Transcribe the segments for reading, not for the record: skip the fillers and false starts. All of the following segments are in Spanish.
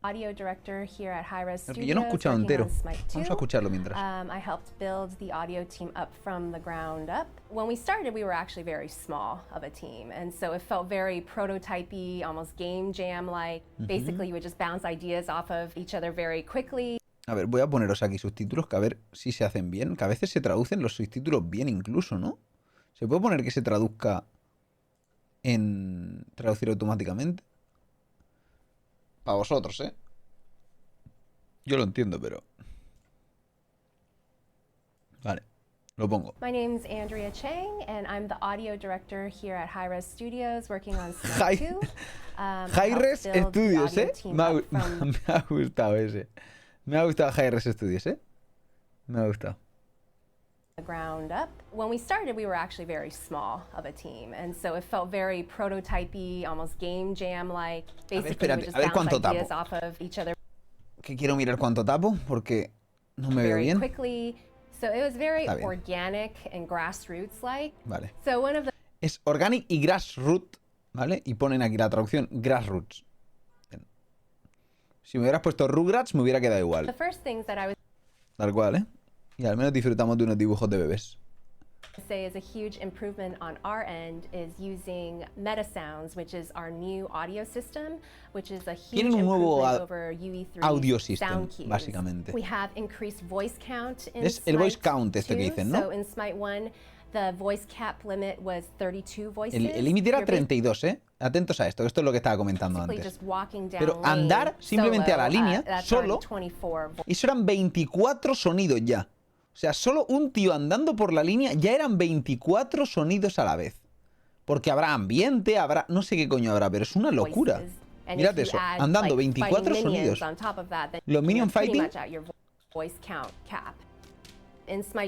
audio director here at Hi-Res Porque Studios. yo no he escuchado working entero. on Smite 2. Vamos a escucharlo mientras. I helped build the audio team up from the ground up. When we started, we were actually very small of a team, and so it felt very prototypey, almost game jam-like. Basically, you would just bounce ideas off of each other very quickly. A ver, voy a poneros aquí subtítulos, que a ver si se hacen bien. Que a veces se traducen los subtítulos bien incluso, ¿no? ¿Se puede poner que se traduzca en traducir automáticamente? Para vosotros, ¿eh? Yo lo entiendo, pero... Vale, lo pongo. My name's Andrea Chang, and I'm the audio director here at Hi-Res Studios, working on Smite 2. Hi-Res Studios, ¿eh? Me ha gustado ese. Me ha gustado Hi-Res Studios, ¿eh? Me ha gustado. The ground up. When we started, we were actually very small of a team, and so it felt very prototypey, almost game jam-like. Basically, we would just bounce ideas off of each other. Que quiero mirar cuánto tapo porque no me veo Very bien. quickly. So it was very organic and grassroots-like. Vale. So one of the Es organic y grassroots, ¿vale? Y ponen aquí la traducción grassroots. Bien. Si me hubieras puesto Rugrats me hubiera quedado igual. first things that I would Tal cual, ¿eh? Y al menos disfrutamos de unos dibujos de bebés. say is a huge improvement on our end is using Metasounds, which is our new audio system, which is a huge Tienen un nuevo improvement over UE3 audio system, sound cues. básicamente. We have increased voice count in Es el voice Smite count este que 2. dicen, ¿no? So in Smite 1, the voice cap limit was 32 voices. El límite era 32, ¿eh? Atentos a esto, esto es lo que estaba comentando antes. Just walking down Pero lane andar simplemente a la solo, línea, that's solo, already 24 eso eran 24 sonidos ya. O sea, solo un tío andando por la línea ya eran 24 sonidos a la vez. Porque habrá ambiente, habrá... No sé qué coño habrá, pero es una locura. Mirad eso, andando 24 sonidos. Los minion fighting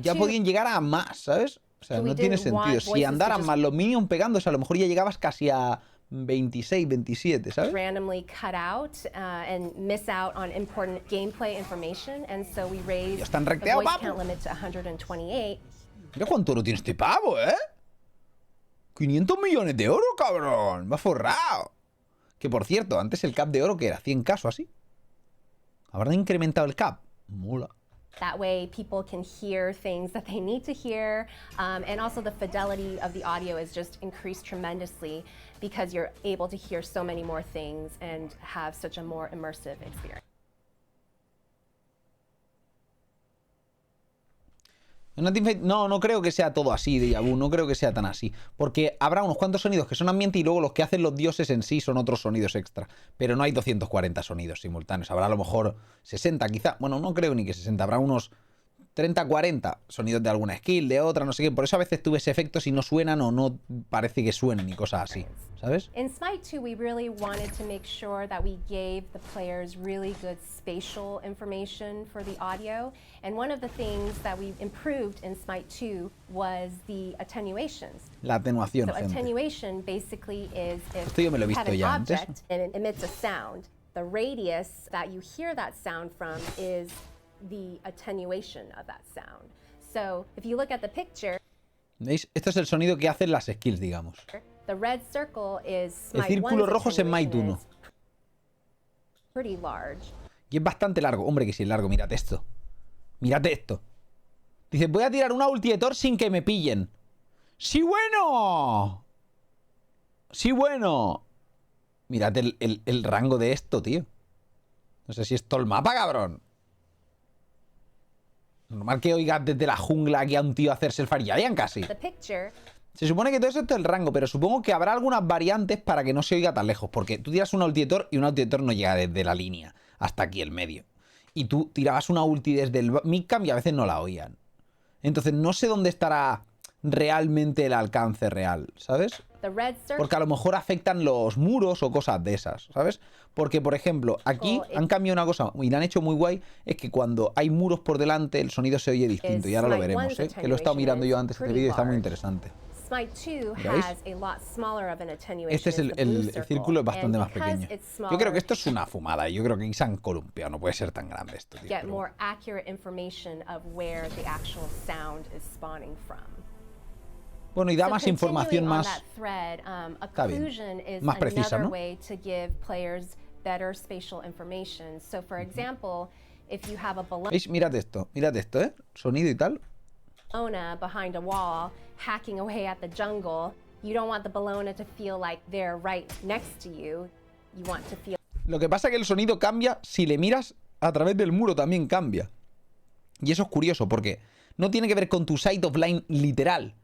ya podían llegar a más, ¿sabes? O sea, no tiene sentido. Si andaran más los minions pegándose, a lo mejor ya llegabas casi a 26, 27, ¿sabes? randomly cut out and miss out on important gameplay information, and so we raised están the recteados, voice papu. count limit to 128. Mira cuánto oro tiene este pavo, ¿eh? 500 millones de oro, cabrón. Me ha forrado. Que por cierto, antes el cap de oro que era 100k o así. ¿Habrán incrementado el cap? Mola. That way people can hear things that they need to hear, and also the fidelity of the audio is just increased tremendously because you're able to hear so many more things and have such a more immersive experience. No, no creo que sea todo así, Déjà Vu, no creo que sea tan así. Porque habrá unos cuantos sonidos que son ambiente y luego los que hacen los dioses en sí son otros sonidos extra. Pero no hay 240 sonidos simultáneos. Habrá a lo mejor 60 quizá. Bueno, no creo ni que 60. Habrá unos 30, 40 sonidos de alguna skill, de otra, no sé qué. Por eso a veces tuve ese efecto si no suenan o no parece que suenen y cosas así, ¿sabes? In Smite 2, we really wanted to make sure that we gave the players really good spatial information for the audio. And one of the things that we improved in Smite 2 was the attenuations. La atenuación, So gente. attenuation basically is if Esto yo me lo he you have visto an ya antes. object and it emits a sound, the radius that you hear that sound from is the attenuation of that sound. So if you look at the picture, ¿Veis? Esto es el sonido que hacen las skills, digamos. the red circle is El Smite círculo 1's rojo es en Smite attenuation 1. is pretty large. Y es bastante largo. Hombre, que si es largo, mírate esto. Mírate esto. Dice, voy a tirar una ulti de Thor sin que me pillen. ¡Sí, bueno! ¡Sí, bueno! Mírate el rango de esto, tío. No sé si es todo el mapa, cabrón. Normal que oigas desde la jungla aquí a un tío hacerse el Fire Giant casi. The picture Se supone que todo esto es el rango, pero supongo que habrá algunas variantes para que no se oiga tan lejos. Porque tú tiras una ulti de Thor y una ulti de Thor no llega desde la línea hasta aquí el medio. Y tú tirabas una ulti desde el midcam y a veces no la oían. Entonces no sé dónde estará realmente el alcance real, ¿sabes? the red circle Porque a lo mejor afectan los muros o cosas de esas, ¿sabes? Porque, por ejemplo, aquí han cambiado una cosa y la han hecho muy guay, es que cuando hay muros por delante el sonido se oye distinto. Y ahora lo veremos, ¿eh? Que lo he estado mirando yo antes este vídeo y está muy interesante. Smite 2 ¿Veis? has a lot smaller of an attenuation. Este es It's the blue el circle. círculo es bastante And más because pequeño. it's Yo creo smaller, que esto es una fumada. Yo creo que aquí se han columpiado. No puede ser tan grande esto, tío. get pero more accurate information of where the actual sound is spawning from. bueno, y da So más continuing información on más... that thread, Está bien. occlusion is Más precisa, another ¿no? way to give players better spatial information. So for example, if you have a ¿Veis? Mirad esto, ¿eh? Sonido y tal. Bellona behind a wall hacking away at the jungle, you don't want the Bellona to feel like they're right next to you. You want to feel... Lo que pasa es que el sonido cambia si le miras a través del muro, también cambia. Y eso es curioso porque no tiene que ver con tu sight of line literal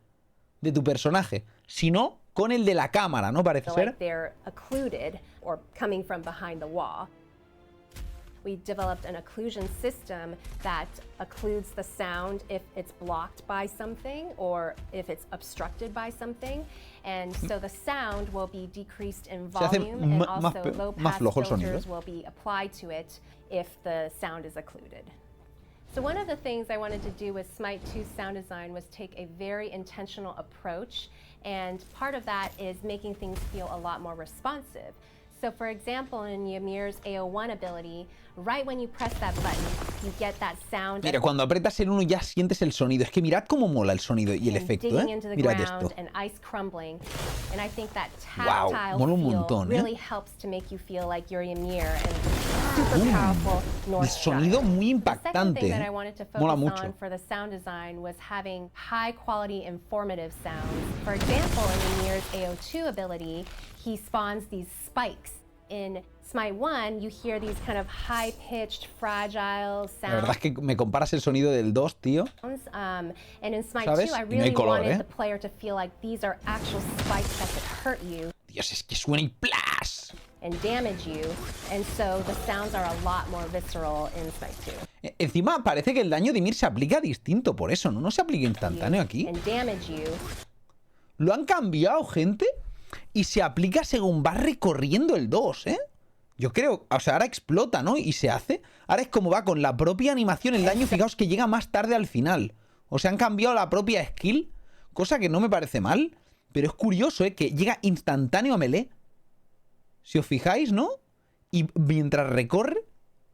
de tu personaje, sino con el de la cámara, ¿no? Parece ser. Like they're occluded or coming from behind the wall. We developed an occlusion system that occludes the sound if it's blocked by something or if it's obstructed by something. And so the sound will be decreased in volume and also low pass filters will be applied to it if the sound is occluded. So one of the things I wanted to do with Smite 2's sound design was take a very intentional approach, and part of that is making things feel a lot more responsive. So for example, in Ymir's AO1 ability, right when you press that button, you get that sound. Mira, cuando aprietas el 1 ya sientes el sonido. Es que mirad cómo mola el sonido y el efecto, ¿eh? Mirad esto. And ice crumbling. And I think that Wow, tactile mola un feel montón, really ¿eh? helps to make you feel like you're Ymir and super powerful North El sonido style. muy The second thing impactante, that ¿eh? I wanted to Mola focus mucho. on for the sound design was having high quality informative sounds. For example, in Ymir's AO2 ability, he spawns these spikes. In Smite 1, you hear these kind of high-pitched, fragile sounds. La verdad es que me comparas el sonido del 2, tío. And in Smite ¿Sabes? 2, I Y no really hay color, wanted ¿eh? the player to feel like these are actual spikes that could hurt you Dios, es que suena y ¡plas! and damage you. And so the sounds are a lot more visceral in Smite 2. Encima parece que el daño de Ymir se aplica distinto, por eso, ¿no? No se aplica instantáneo aquí. And damage you. Lo han cambiado, gente, y se aplica según va recorriendo el 2, ¿eh? Yo creo, o sea, ahora explota, ¿no? Y se hace. Ahora es como va con la propia animación el daño, fijaos que llega más tarde al final. O sea, han cambiado la propia skill, cosa que no me parece mal, pero es curioso, ¿eh? Que llega instantáneo a melee. Si os fijáis, ¿no? Y mientras recorre,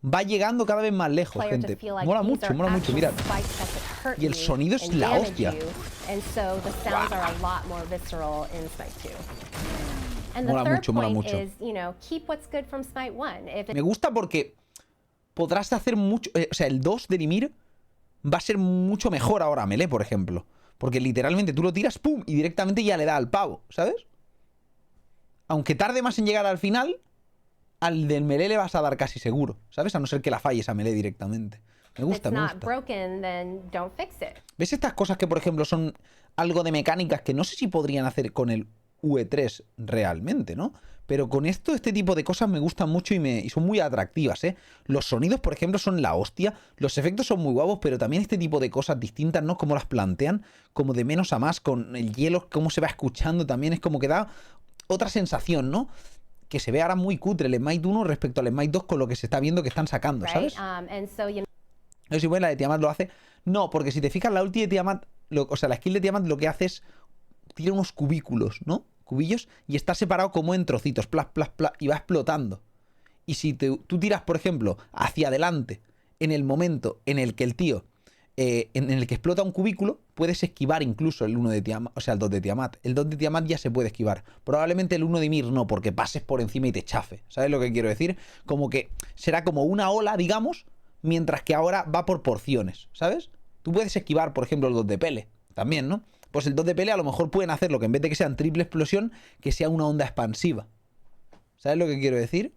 va llegando cada vez más lejos, gente. Mola mucho, mirad. Y el sonido es la hostia. Mola mucho, mola mucho. Me gusta porque podrás hacer mucho... o sea, el 2 de Ymir va a ser mucho mejor ahora a melee, por ejemplo. Porque literalmente tú lo tiras, ¡pum! Y directamente ya le da al pavo, ¿sabes? Aunque tarde más en llegar al final, al del melee le vas a dar casi seguro, ¿sabes? A no ser que la falles a melee directamente. Me gusta, me gusta. ¿Ves estas cosas que, por ejemplo, son algo de mecánicas que no sé si podrían hacer con el UE3 realmente, ¿no? Pero con esto, este tipo de cosas me gustan mucho y son muy atractivas, ¿eh? Los sonidos, por ejemplo, son la hostia. Los efectos son muy guapos, pero también este tipo de cosas distintas, ¿no? Como las plantean, como de menos a más, con el hielo, cómo se va escuchando también, es como que da otra sensación, ¿no? Que se ve ahora muy cutre el Smite 1 respecto al Smite 2 con lo que se está viendo que están sacando, ¿sabes? No sé si la de Tiamat lo hace. No, porque si te fijas, la ulti de Tiamat, o sea, la skill de Tiamat lo que hace es tira unos cubículos, ¿no? Cubillos, y está separado como en trocitos, plas, plas, plas, y va explotando. Y si tú tiras, por ejemplo, hacia adelante, en el momento en el que el tío, en el que explota un cubículo, puedes esquivar incluso el 1 de Tiamat, o sea, el 2 de Tiamat. El 2 de Tiamat ya se puede esquivar. Probablemente el 1 de Ymir no, porque pases por encima y te chafe. ¿Sabes lo que quiero decir? Como que será como una ola, digamos, mientras que ahora va por porciones, ¿sabes? Tú puedes esquivar, por ejemplo, el 2 de Pele, también, ¿no? Pues el 2 de Pele a lo mejor pueden hacerlo, que en vez de que sean triple explosión, que sea una onda expansiva. ¿Sabes lo que quiero decir?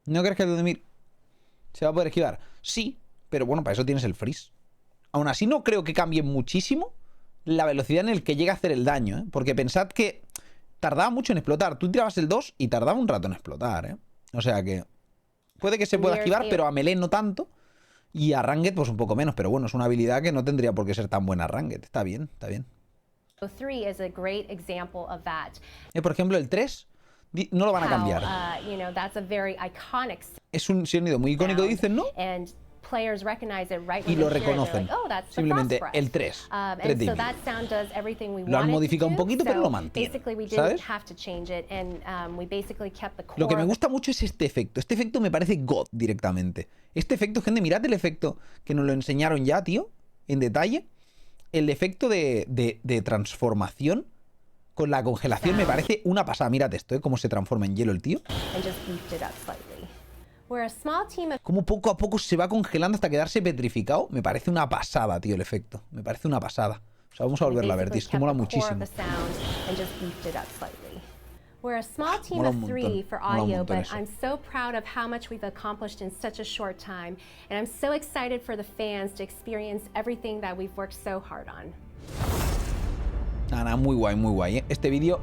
¿No crees que el 2 de Ymir se va a poder esquivar? Sí, pero bueno, para eso tienes el freeze. Aún así no creo que cambie muchísimo la velocidad en el que llega a hacer el daño, ¿eh? Porque pensad que tardaba mucho en explotar. Tú tirabas el 2 y tardaba un rato en explotar, ¿eh? O sea que puede que se pueda esquivar, pero a melee no tanto. Y a Ranged pues un poco menos. Pero bueno, es una habilidad que no tendría por qué ser tan buena Ranged. Está bien, está bien. Por ejemplo, el 3 no lo van a cambiar. Es un sonido muy icónico, dicen, ¿no? Y lo reconocen. Simplemente el 3. 3 de Ymir. Lo han modificado un poquito, pero lo mantienen, ¿sabes? Lo que me gusta mucho es este efecto. Este efecto me parece God directamente. Este efecto, gente, mirad el efecto que nos lo enseñaron ya, tío, en detalle. el efecto de transformación con la congelación me parece una pasada. Mírate esto, ¿eh? Cómo se transforma en hielo el tío. And just beefed it up slightly. We're a small team of Cómo poco a poco se va congelando hasta quedarse petrificado. Me parece una pasada, tío, el efecto. Me parece una pasada. O sea, vamos a volverla a ver, tío. Es que mola muchísimo. We're a small team Mola of un montón, 3 for mola un audio, montón but eso. I'm so proud of how much we've accomplished in such a short time, and I'm so excited for the fans to experience everything that we've worked so hard on. Nada, muy guay, muy guay, ¿eh? Este vídeo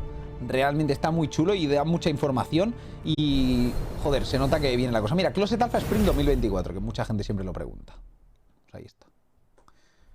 realmente está muy chulo y da mucha información y, joder, se nota que viene la cosa. Mira, Closet Alpha Spring 2024, que mucha gente siempre lo pregunta. Pues ahí está.